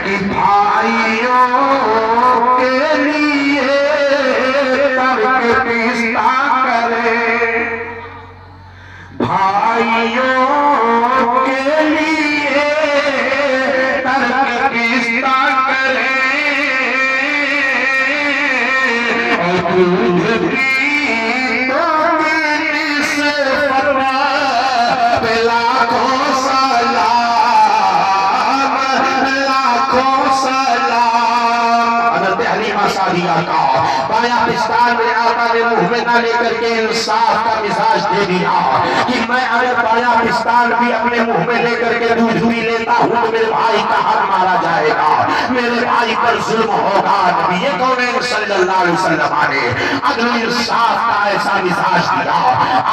کہ بھائیوں کے لیے ترک کستا کرے، بھائیوں کے لیے ترک کستا کرے، دودھ کی تو نسبت پہ لاکھوں سلام، لاکھوں سلام۔ حضرت حلیمہ سعدیہ کا بایاں پستان میں آقا نے منہ میں نہ لے کر کے انصاف کا مزاج دے دیا کہ میں اگر بایاں پستان بھی اپنے منہ میں لے کر کے دودھ بھی لیتا ہوں تو میرے بھائی کا حق مارا جائے گا، میرے بھائی پر ظلم ہوگا۔ نبی کونین صلی اللہ علیہ وسلم نے عدل انصاف کا ایسا مزاج دیا۔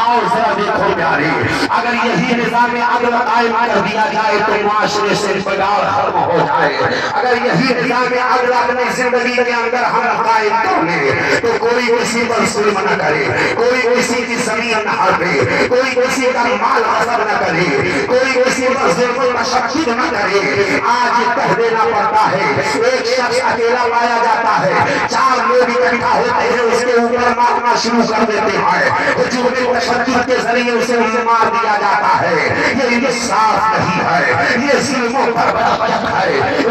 آؤ ذرا دیکھو پیارے، اگر یہی نظام عدل قائم کر دیا جائے تو معاشرے سے بگاڑ ختم ہو جائے۔ اگر یہی نظام عدل اپنی زندگی کے اندر ہم قائم کر لیں تو کوئی کسی پر ظلم نہ کرے، کوئی کسی کی زمین نہ ہڑپے، کوئی کسی کا مال غصب نہ کرے، کوئی کسی پر ظلم و تشدد نہ کرے۔ آج کہہ دینا پڑتا ہے، ایک شخص اکیلا پایا جاتا ہے، چار لوگ اکٹھا ہوتے ہیں اس کے اوپر مارنا شروع کر دیتے ہیں، ہجوم تشدد کے ذریعے اسے مار دیا جاتا ہے۔ یہ انصاف نہیں ہے، یہ ظلم و بربریت ہے۔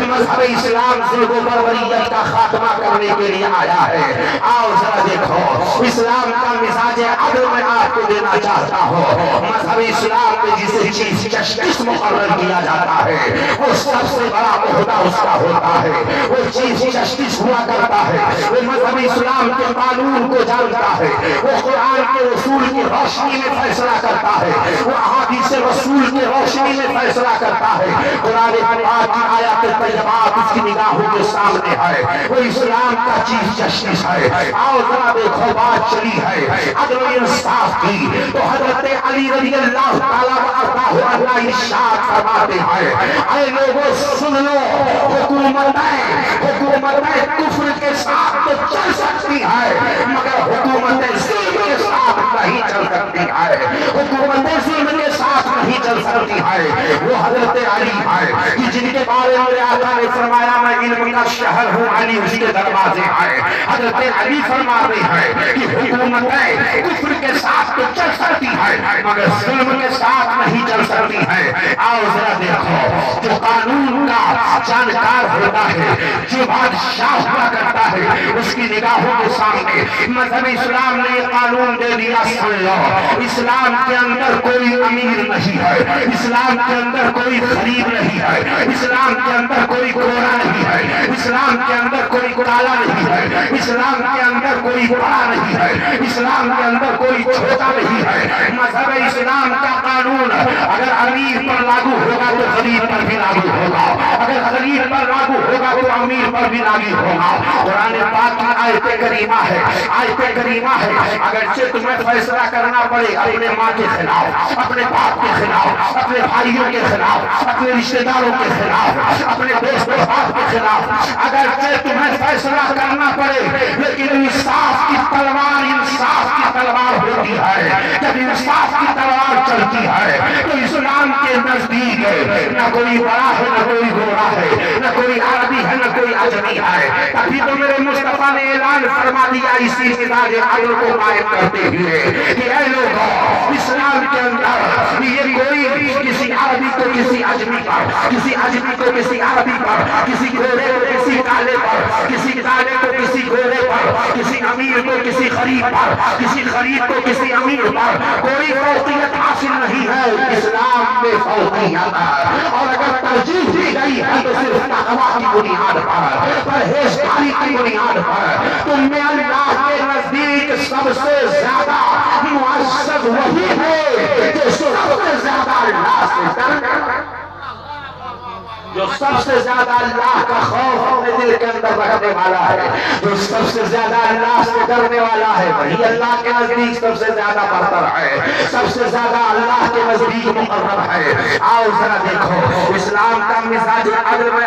مذہب اسلام ظلم و بربریت کا خاتمہ کرنے کے لیے آیا ہے۔ آؤ ذرا دیکھو اسلام کا مزاج عدل میں آپ کو دینا چاہتا ہوں۔ مذہب اسلام میں جسے چیف جسٹس مقرر کیا جاتا ہے وہ سب سے بڑا عہدہ اس کا ہوتا ہے، وہ چیف جسٹس ہوا کرتا ہے، وہ مذہب اسلام کے قانون کو جانتا ہے، وہ قرآن کے رسول کی روشنی میں فیصلہ کرتا ہے، وہ احادیث رسول کی روشنی میں فیصلہ کرتا ہے۔ قرآن پاک کی آیات طیبات اس کی نگاہوں کے سامنے ہے، وہ اسلام کا چیف جسٹس ہے۔ آؤ ذرا دیکھو بات چلی ہے عدل و انصاف کی تو حضرت علی رضی اللہ تعالیٰ عنہ ارشاد فرماتے ہیں، اے لوگوں سن لو، حکومتیں کفر کے ساتھ تو چل سکتی ہے مگر حکومتیں ظلم کے ساتھ نہیں چل سکتی ہے، حکومتیں ظلم کے ساتھ نہیں چل سکتی ہے۔ وہ حضرت علی ہے کہ جن کے بارے میں آقا نے فرمایا میں علم کا شہر ہوں، علی اس کے دروازے آئے۔ حضرت علی فرماتے ہیں کہ حکومتیں کفر کے ساتھ تو چل سکتی ہے مگر ظلم کے ساتھ نہیں چل سکتی ہے۔ آؤ ذرا دیکھو جو قانون کا جانکار ہوتا ہے، جو بادشاہ ہوا کرتا ہے، اس کی نگاہوں کے سامنے مذہب اسلام نے قانون دے دیا، سن لو اسلام کے اندر کوئی امیر نہیں ہے، اسلام کے اندر کوئی غریب نہیں ہے، اسلام کے اندر کوئی گورا نہیں ہے، اسلام کے اندر کوئی کالا نہیں ہے، اسلام کے اندر کوئی بڑا نہیں ہے، اسلام کے اندر کوئی چھوٹا نہیں ہے۔ مذہب اسلام کا قانون اگر امیر پر لاگو ہوگا تو غریب پر بھی لاگو ہوگا، اگر غریب پر لاگو ہوگا تو امیر پر بھی لاگو ہوگا۔ قرآن پاک کی آیت کریمہ ہے، آیت کریمہ ہے، اگرچہ تمہیں فیصلہ کرنا پڑے اپنے ماں کے خلاف، اپنے باپ کے خلاف، اپنے بھائیوں کے خلاف، اپنے رشتہ داروں کے خلاف، اپنے دوست و احباب کے خلاف، اگرچہ تمہیں فیصلہ کرنا پڑے لیکن انصاف کی تلوار ہوتی ہے۔ جب انصاف کی تلوار چلتی ہے تو اسلام کے نزدیک نہ کوئی بڑا ہے نہ کوئی گورا ہے، نہ کوئی عربی ہے نہ کوئی عجمی ہے۔ تبھی تو میرے مصطفیٰ نے اعلان فرما دیا اسی مزاج عدل کو قائم کرتے ہوئے کہ اے لوگوں اسلام کے اندر یہ کوئی کسی عربی کو کسی عجمی پر، کسی عجمی کو کسی عربی پر، کسی گورے کو کسی کالے پر، کسی کالے کو کسی گورے پر، کسی امیر کو کسی غریب پر، کسی غریب کو کسی امیر پر کوئی فوقیت حاصل نہیں ہے۔ اسلام میں فوقیت ہے اور اگر ترجیح دی گئی ہے تو صرف تقویٰ کی بنیاد پر، پرہیزگاری کی بنیاد پر۔ تم میں اللہ کے نزدیک سب سے زیادہ معزز وہی ہے جو سب سے زیادہ اللہ سے ڈرتا، جو سب سے زیادہ اللہ کا خوف اپنے دل کے اندر رکھنے والا ہے، جو سب سے زیادہ اللہ سے ڈرنے والا ہے وہی اللہ کے نزدیک سب سے زیادہ برتر ہے، سب سے زیادہ اللہ کے نزدیک مقرر ہے۔ آؤ ذرا دیکھو اسلام کا مزاج عدل میں